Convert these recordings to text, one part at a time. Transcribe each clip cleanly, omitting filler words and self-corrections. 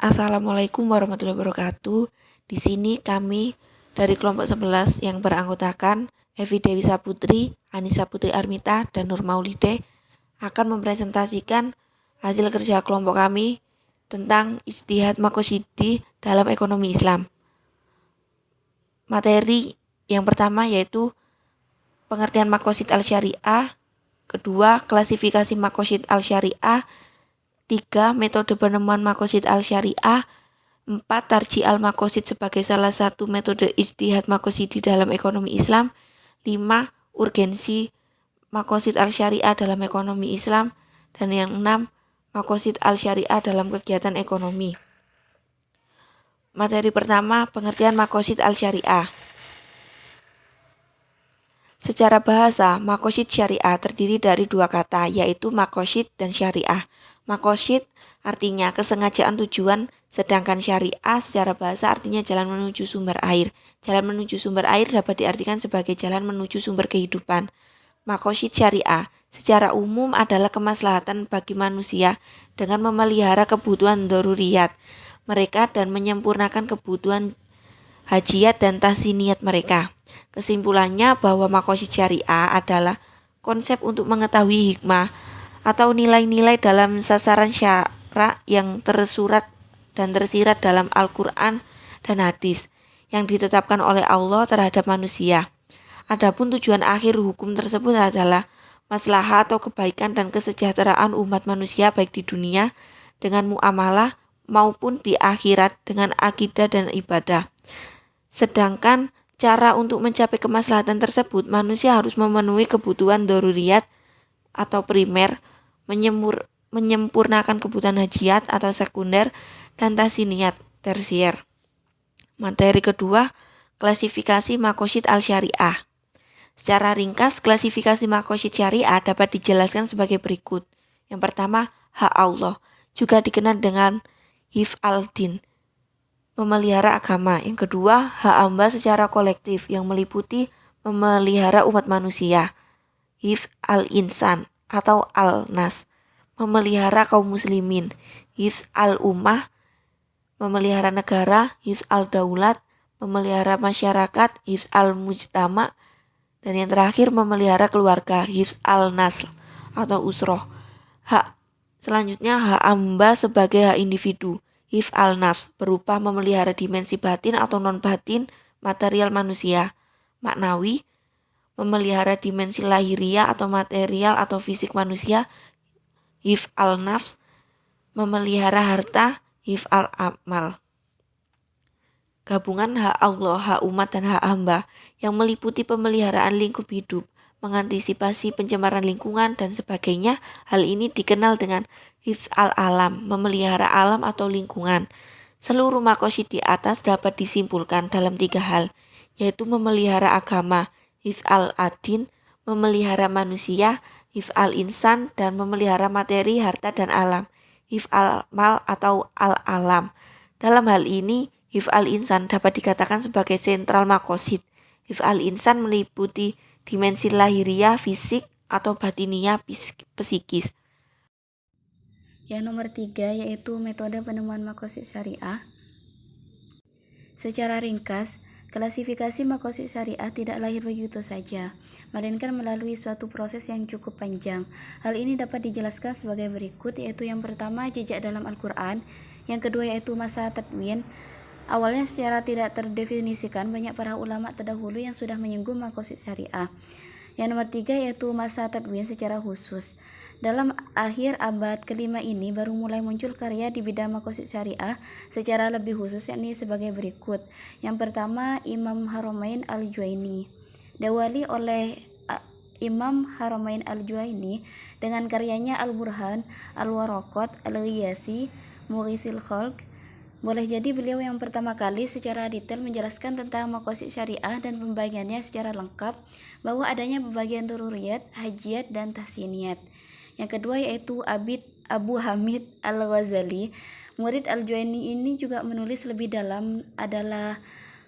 Assalamualaikum warahmatullahi wabarakatuh. Di sini kami dari kelompok 11 yang beranggotakan Evi Dewi Saputri, Anissa Putri Armita, dan Nur Maulide akan mempresentasikan hasil kerja kelompok kami tentang Ijtihad Maqasidhi dalam ekonomi Islam. Materi yang pertama yaitu pengertian Maqasid al-Syariah, kedua klasifikasi Maqasid al-Syariah, 3. Metode penemuan Maqasid al-Syariah, 4. Tarjih al-Maqasid sebagai salah satu metode ijtihad maqasidhi dalam ekonomi Islam, 5. Urgensi Maqasid al-Syariah dalam ekonomi Islam, dan yang 6. Maqasid al-Syariah dalam kegiatan ekonomi. Materi pertama, pengertian Maqasid al-Syariah. Secara bahasa, maqasid syariah terdiri dari dua kata, yaitu maqasid dan syariah. Maqasid artinya kesengajaan tujuan, sedangkan syariah secara bahasa artinya jalan menuju sumber air. Jalan menuju sumber air dapat diartikan sebagai jalan menuju sumber kehidupan. Maqasid syariah secara umum adalah kemaslahatan bagi manusia dengan memelihara kebutuhan daruriyat mereka dan menyempurnakan kebutuhan hajiyat dan tahsiniyat mereka. Kesimpulannya bahwa maqasid syariah adalah konsep untuk mengetahui hikmah atau nilai-nilai dalam sasaran syara yang tersurat dan tersirat dalam Al-Quran dan hadis yang ditetapkan oleh Allah terhadap manusia. Adapun tujuan akhir hukum tersebut adalah maslahah atau kebaikan dan kesejahteraan umat manusia baik di dunia dengan muamalah maupun di akhirat dengan akidah dan ibadah. Sedangkan cara untuk mencapai kemaslahatan tersebut, manusia harus memenuhi kebutuhan daruriyat atau primer, menyempurnakan kebutuhan hajiyat atau sekunder, dan tahsiniyat tersier. Materi kedua, klasifikasi maqasid al-syariah. Secara ringkas, klasifikasi maqasid syariah dapat dijelaskan sebagai berikut. Yang pertama, hak Allah, juga dikenal dengan hifz al-din, memelihara agama. Yang kedua, hak hamba secara kolektif yang meliputi memelihara umat manusia, hifz al-insan atau al-nas, memelihara kaum muslimin, hifz al-ummah, memelihara negara, hifz al-daulat, memelihara masyarakat, hifz al-mujtama, dan yang terakhir memelihara keluarga, hifz al-nasl atau usroh. Selanjutnya hak hamba sebagai hak individu, hifz al-nafs, berupa memelihara dimensi batin atau non-batin material manusia. Maknawi, memelihara dimensi lahiriah atau material atau fisik manusia, hifz al-nafs, memelihara harta, hifz al-amal. Gabungan hak Allah, hak umat, dan hak hamba yang meliputi pemeliharaan lingkup hidup, mengantisipasi pencemaran lingkungan, dan sebagainya. Hal ini dikenal dengan hifz al-alam, memelihara alam atau lingkungan. Seluruh maqasid di atas dapat disimpulkan dalam 3 hal, yaitu memelihara agama, hifz al-adin, memelihara manusia, hifz al-insan, dan memelihara materi, harta, dan alam, hifz al-mal atau al-alam. Dalam hal ini, hifz al-insan dapat dikatakan sebagai sentral maqasid. Hifz al-insan meliputi dimensi lahiriah, fisik, atau batiniah, psikis. Yang nomor 3 yaitu metode penemuan maqasid syariah. Secara ringkas, klasifikasi maqasid syariah tidak lahir begitu saja, melainkan melalui suatu proses yang cukup panjang. Hal ini dapat dijelaskan sebagai berikut, yaitu yang pertama jejak dalam Al-Quran, yang kedua yaitu masa tadwin. Awalnya secara tidak terdefinisikan, banyak para ulama terdahulu yang sudah menyinggung maqasid syariah. Yang nomor 3 yaitu masa tadwin secara khusus. Dalam akhir abad kelima ini baru mulai muncul karya di bidang maqasid syariah secara lebih khusus, yakni sebagai berikut. Yang pertama, Imam Haramain al-Juwaini. Diawali oleh Imam Haramain al-Juwaini dengan karyanya Al-Burhan, Al-Waraqat, Al-Ghiyasi, Mughisil Khalq. Boleh jadi beliau yang pertama kali secara detail menjelaskan tentang maqasid syariah dan pembagiannya secara lengkap, bahwa adanya pembagian daruriyat, hajiyat, dan tahsiniyat. Yang kedua yaitu Abu Hamid al-Ghazali. Murid al-Juwaini ini juga menulis lebih dalam adalah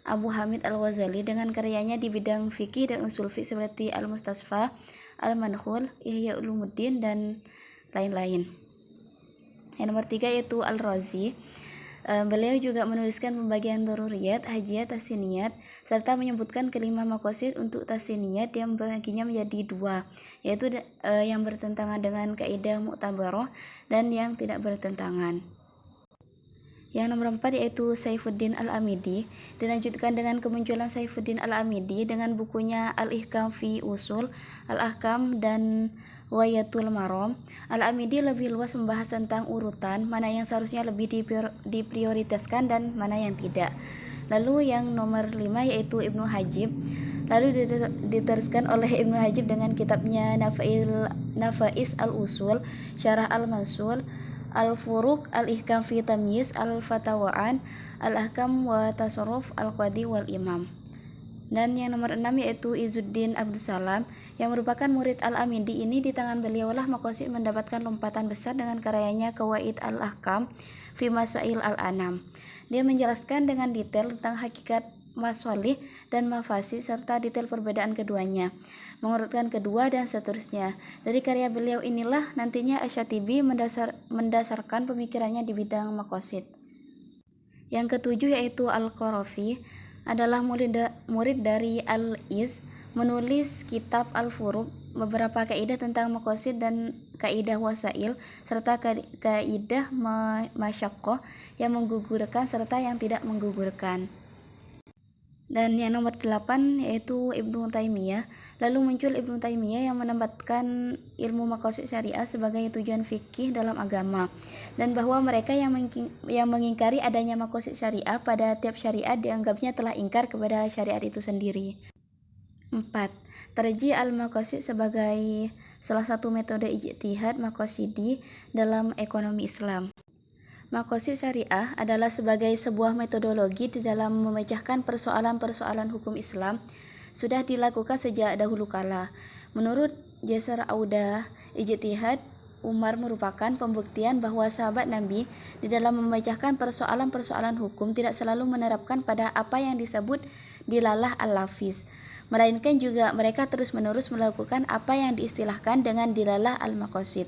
Abu Hamid al-Ghazali dengan karyanya di bidang fikih dan usul fiqh seperti Al-Mustasfa, Al-Manhul, Ihya Ulumuddin, dan lain-lain. Yang nomor 3 yaitu Al-Razi. Beliau juga menuliskan pembagian daruriyat, hajiyat, tahsiniyat, serta menyebutkan kelima maqasid untuk tahsiniyat yang membaginya menjadi dua, yaitu yang bertentangan dengan kaidah mu'tabarah dan yang tidak bertentangan. Yang nomor 4 yaitu Saifuddin Al-Amidi. Dilanjutkan dengan kemunculan Saifuddin Al-Amidi dengan bukunya Al-Ihkam fi Usul Al-Ahkam dan Ghayatul Maram. Al-Amidi lebih luas membahas tentang urutan mana yang seharusnya lebih diprioritaskan dan mana yang tidak. Lalu yang nomor 5 yaitu Ibnu Hajib. Lalu diteruskan oleh Ibnu Hajib dengan kitabnya Nafais Al-Usul, Syarah Al-Masul, Al-Furuq, Al-Ihkam fi Tamyiz, Al-Fatawaan, Al-Ahkam wa Tasarruf, Al-Qadi wal Imam. Dan yang nomor 6 yaitu Izzuddin Abdussalam yang merupakan murid Al-Amidi. Ini di tangan beliaulah maqasid mendapatkan lompatan besar dengan karyanya Qawaid Al-Ahkam fi Masail Al-Anam. Dia menjelaskan dengan detail tentang hakikat masalih dan mafasid serta detail perbedaan keduanya, mengurutkan kedua dan seterusnya. Dari karya beliau inilah nantinya Asy-Syatibi mendasarkan pemikirannya di bidang maqasid. Yang ketujuh yaitu Al-Qarafi adalah murid dari Al-Iz, menulis kitab Al-Furuq, beberapa kaidah tentang maqasid dan kaidah wasail serta kaidah masyaqqah yang menggugurkan serta yang tidak menggugurkan. Dan yang nomor 8 yaitu Ibnu Taimiyah. Lalu muncul Ibnu Taimiyah yang menempatkan ilmu maqasid syariah sebagai tujuan fikih dalam agama, dan bahwa mereka yang mengingkari adanya maqasid syariah pada tiap syariat dianggapnya telah ingkar kepada syariat itu sendiri. 4. Tarjih al-maqasid sebagai salah satu metode ijtihad maqasidi dalam ekonomi Islam. Maqasid syariah adalah sebagai sebuah metodologi di dalam memecahkan persoalan-persoalan hukum Islam, sudah dilakukan sejak dahulu kala. Menurut Jasar Audah, ijtihad Umar merupakan pembuktian bahwa sahabat Nabi di dalam memecahkan persoalan-persoalan hukum tidak selalu menerapkan pada apa yang disebut dilalah al-lafiz, melainkan juga mereka terus-menerus melakukan apa yang diistilahkan dengan dilalah al-maqasid.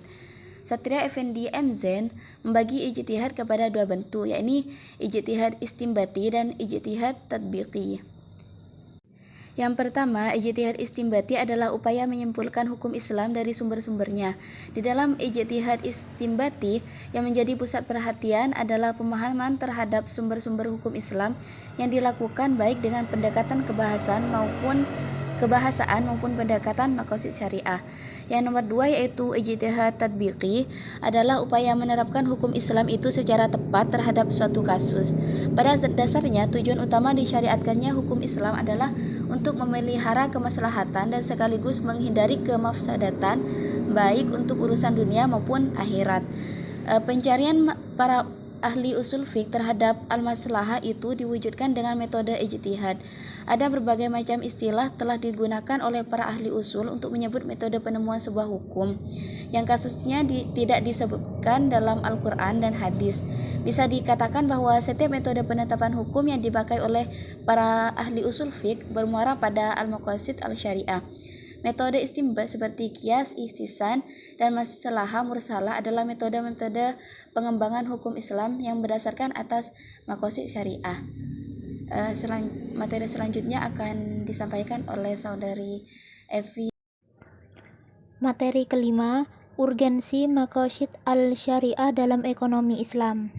Satria Effendi M. Zain membagi ijtihad kepada dua bentuk, yakni ijtihad istinbati dan ijtihad tatbiqi. Yang pertama, ijtihad istinbati adalah upaya menyimpulkan hukum Islam dari sumber-sumbernya. Di dalam ijtihad istinbati, yang menjadi pusat perhatian adalah pemahaman terhadap sumber-sumber hukum Islam yang dilakukan baik dengan pendekatan kebahasaan maupun pendekatan maqasid syariah. Yang nomor 2 yaitu ijtihad tatbiqi adalah upaya menerapkan hukum Islam itu secara tepat terhadap suatu kasus. Pada dasarnya tujuan utama disyariatkannya hukum Islam adalah untuk memelihara kemaslahatan dan sekaligus menghindari kemafsadatan baik untuk urusan dunia maupun akhirat. Pencarian para ahli usul fiqh terhadap al-maslahah itu diwujudkan dengan metode ijtihad. Ada berbagai macam istilah telah digunakan oleh para ahli usul untuk menyebut metode penemuan sebuah hukum yang kasusnya tidak disebutkan dalam Al-Quran dan hadis. Bisa dikatakan bahwa setiap metode penetapan hukum yang dipakai oleh para ahli usul fiqh bermuara pada al-maqasid al-syariah. Metode istinbat seperti qiyas, ihtisan, dan maslahah mursalah adalah metode-metode pengembangan hukum Islam yang berdasarkan atas maqasid syariah. Materi selanjutnya akan disampaikan oleh saudari Evi. Materi kelima, urgensi maqasid al-syariah dalam ekonomi Islam.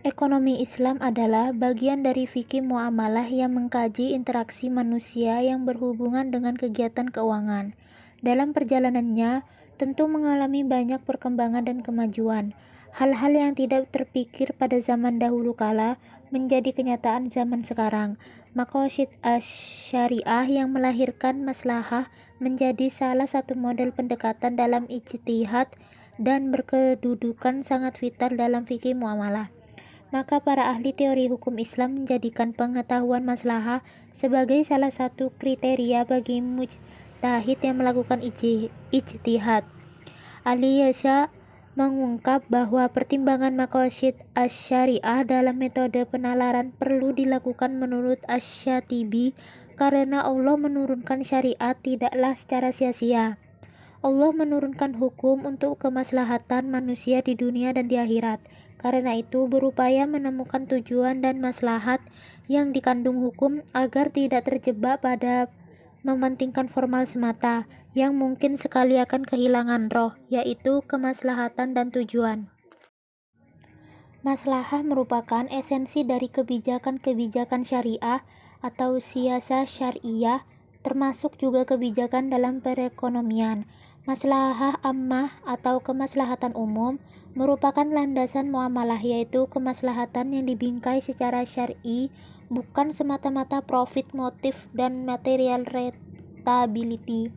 Ekonomi Islam adalah bagian dari fikih muamalah yang mengkaji interaksi manusia yang berhubungan dengan kegiatan keuangan. Dalam perjalanannya, tentu mengalami banyak perkembangan dan kemajuan. Hal-hal yang tidak terpikir pada zaman dahulu kala menjadi kenyataan zaman sekarang. Maqasid asy-syariah yang melahirkan maslahah menjadi salah satu model pendekatan dalam ijtihad dan berkedudukan sangat vital dalam fikih muamalah. Maka para ahli teori hukum Islam menjadikan pengetahuan maslahah sebagai salah satu kriteria bagi mujtahid yang melakukan ijtihad. Ali Yasha mengungkap bahwa pertimbangan maqasid asy-syariah dalam metode penalaran perlu dilakukan menurut Asy-Syatibi karena Allah menurunkan syariat tidaklah secara sia-sia. Allah menurunkan hukum untuk kemaslahatan manusia di dunia dan di akhirat. Karena itu, berupaya menemukan tujuan dan maslahat yang dikandung hukum agar tidak terjebak pada mementingkan formal semata, yang mungkin sekali akan kehilangan roh, yaitu kemaslahatan dan tujuan. Maslahah merupakan esensi dari kebijakan-kebijakan syariah atau siasah syariah, termasuk juga kebijakan dalam perekonomian. Maslahah ammah atau kemaslahatan umum merupakan landasan muamalah, yaitu kemaslahatan yang dibingkai secara syar'i, bukan semata-mata profit motif dan material rentability.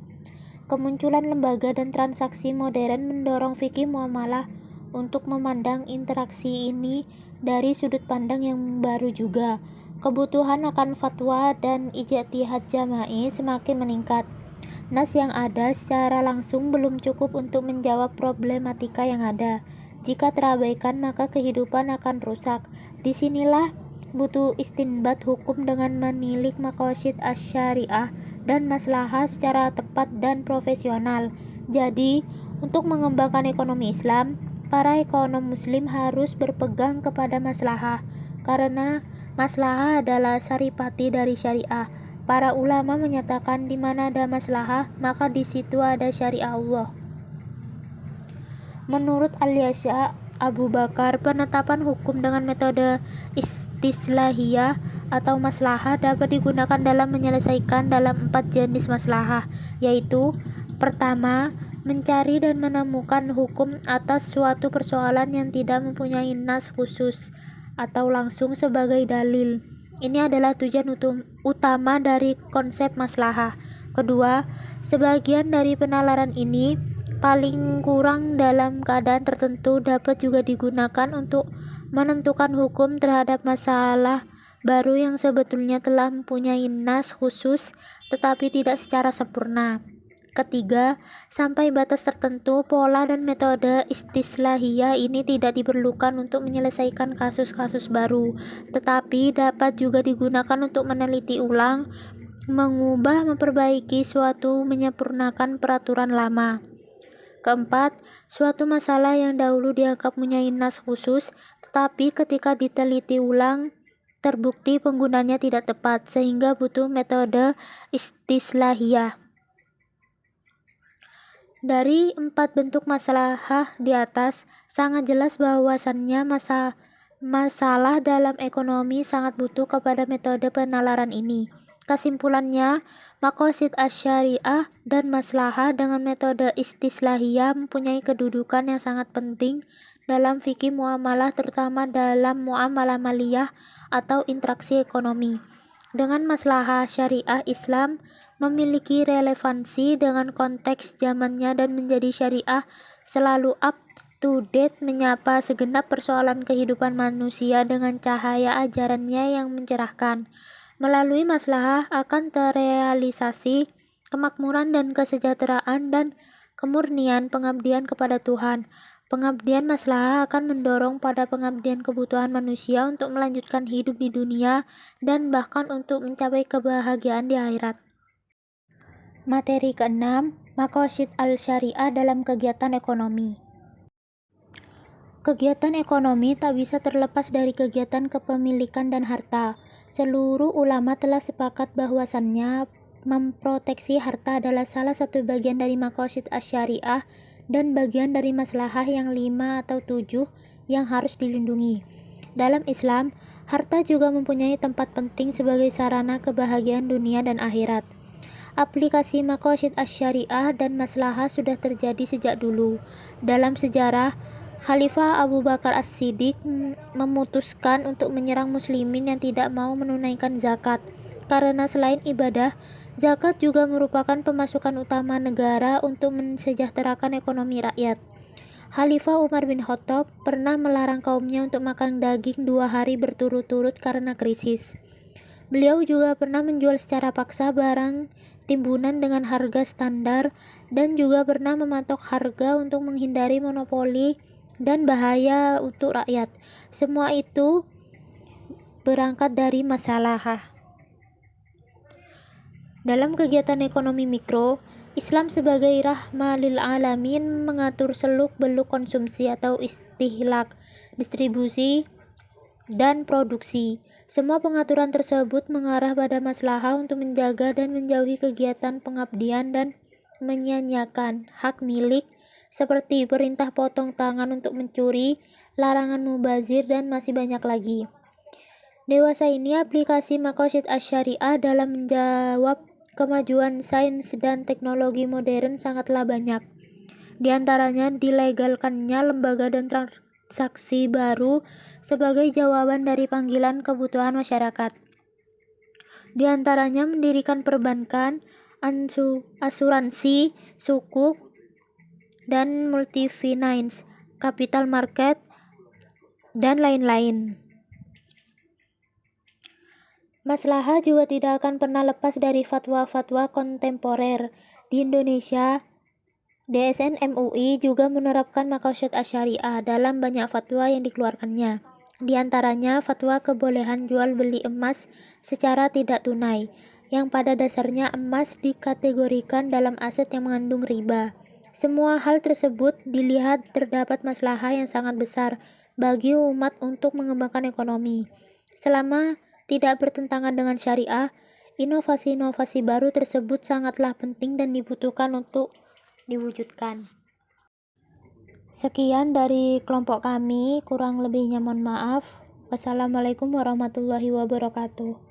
Kemunculan lembaga dan transaksi modern mendorong fikih muamalah untuk memandang interaksi ini dari sudut pandang yang baru juga. Kebutuhan akan fatwa dan ijtihad jama'i semakin meningkat. Nas yang ada secara langsung belum cukup untuk menjawab problematika yang ada. Jika terabaikan, maka kehidupan akan rusak. Disinilah butuh istinbat hukum dengan menilik maqasid asy-syariah dan maslahah secara tepat dan profesional. Jadi, untuk mengembangkan ekonomi Islam, para ekonom muslim harus berpegang kepada maslahah, karena maslahah adalah saripati dari syariah. Para ulama menyatakan di mana ada maslahah, maka di situ ada syariah Allah. Menurut Al-Yasha Abu Bakar, penetapan hukum dengan metode istislahiyah atau maslahah dapat digunakan dalam menyelesaikan dalam 4 jenis maslahah, yaitu: pertama, mencari dan menemukan hukum atas suatu persoalan yang tidak mempunyai nas khusus atau langsung sebagai dalil. Ini adalah tujuan utama dari konsep maslahah. Kedua, sebagian dari penalaran ini paling kurang dalam keadaan tertentu dapat juga digunakan untuk menentukan hukum terhadap masalah baru yang sebetulnya telah mempunyai nas khusus tetapi tidak secara sempurna. Ketiga, sampai batas tertentu, pola dan metode istislahiyah ini tidak diperlukan untuk menyelesaikan kasus-kasus baru, tetapi dapat juga digunakan untuk meneliti ulang, mengubah, memperbaiki suatu, menyempurnakan peraturan lama. Keempat, suatu masalah yang dahulu dianggap mempunyai nas khusus, tetapi ketika diteliti ulang, terbukti penggunanya tidak tepat, sehingga butuh metode istislahiyah. Dari 4 bentuk maslahah di atas, sangat jelas bahwasannya masalah dalam ekonomi sangat butuh kepada metode penalaran ini. Kesimpulannya, maqasid asy-syariah dan maslahah dengan metode istislahiyah mempunyai kedudukan yang sangat penting dalam fikih muamalah, terutama dalam muamalah maliyah atau interaksi ekonomi. Dengan maslahah syariah, Islam memiliki relevansi dengan konteks zamannya dan menjadi syariah selalu up to date, menyapa segenap persoalan kehidupan manusia dengan cahaya ajarannya yang mencerahkan. Melalui maslahah akan terrealisasi kemakmuran dan kesejahteraan dan kemurnian pengabdian kepada Tuhan. Pengabdian maslahah akan mendorong pada pengabdian kebutuhan manusia untuk melanjutkan hidup di dunia dan bahkan untuk mencapai kebahagiaan di akhirat. Materi ke-6, maqasid al-syariah dalam kegiatan ekonomi. Kegiatan ekonomi tak bisa terlepas dari kegiatan kepemilikan dan harta. Seluruh ulama telah sepakat bahwasannya memproteksi harta adalah salah satu bagian dari maqasid asy-syariah dan bagian dari maslahah yang 5 atau 7 yang harus dilindungi. Dalam Islam, harta juga mempunyai tempat penting sebagai sarana kebahagiaan dunia dan akhirat. Aplikasi maqasid asy-syariah dan maslahah sudah terjadi sejak dulu. Dalam sejarah, Khalifah Abu Bakar As-Siddiq memutuskan untuk menyerang muslimin yang tidak mau menunaikan zakat, karena selain ibadah, zakat juga merupakan pemasukan utama negara untuk mensejahterakan ekonomi rakyat. Khalifah Umar bin Khattab pernah melarang kaumnya untuk makan daging 2 hari berturut-turut karena krisis. Beliau juga pernah menjual secara paksa barang timbunan dengan harga standar dan juga pernah mematok harga untuk menghindari monopoli dan bahaya untuk rakyat. Semua itu berangkat dari maslahah. Dalam kegiatan ekonomi mikro, Islam sebagai rahmah lil alamin mengatur seluk-beluk konsumsi atau istihlak distribusi, dan produksi. Semua pengaturan tersebut mengarah pada maslahah untuk menjaga dan menjauhi kegiatan pengabdian dan menyanyiakan hak milik seperti perintah potong tangan untuk mencuri, larangan mubazir, dan masih banyak lagi. Dewasa ini aplikasi Maqasid Asy-Syariah dalam menjawab kemajuan sains dan teknologi modern sangatlah banyak. Di antaranya dilegalkannya lembaga dan transaksi baru sebagai jawaban dari panggilan kebutuhan masyarakat. Di antaranya mendirikan perbankan, asuransi, sukuk, dan multifinance, capital market, dan lain-lain. Maslahah juga tidak akan pernah lepas dari fatwa-fatwa kontemporer. Di Indonesia, DSN MUI juga menerapkan Maqasid Asy-Syariah dalam banyak fatwa yang dikeluarkannya. Di antaranya fatwa kebolehan jual beli emas secara tidak tunai, yang pada dasarnya emas dikategorikan dalam aset yang mengandung riba. Semua hal tersebut dilihat terdapat maslahah yang sangat besar bagi umat untuk mengembangkan ekonomi. Selama tidak bertentangan dengan syariah, inovasi-inovasi baru tersebut sangatlah penting dan dibutuhkan untuk diwujudkan. Sekian dari kelompok kami, kurang lebihnya mohon maaf. Wassalamualaikum warahmatullahi wabarakatuh.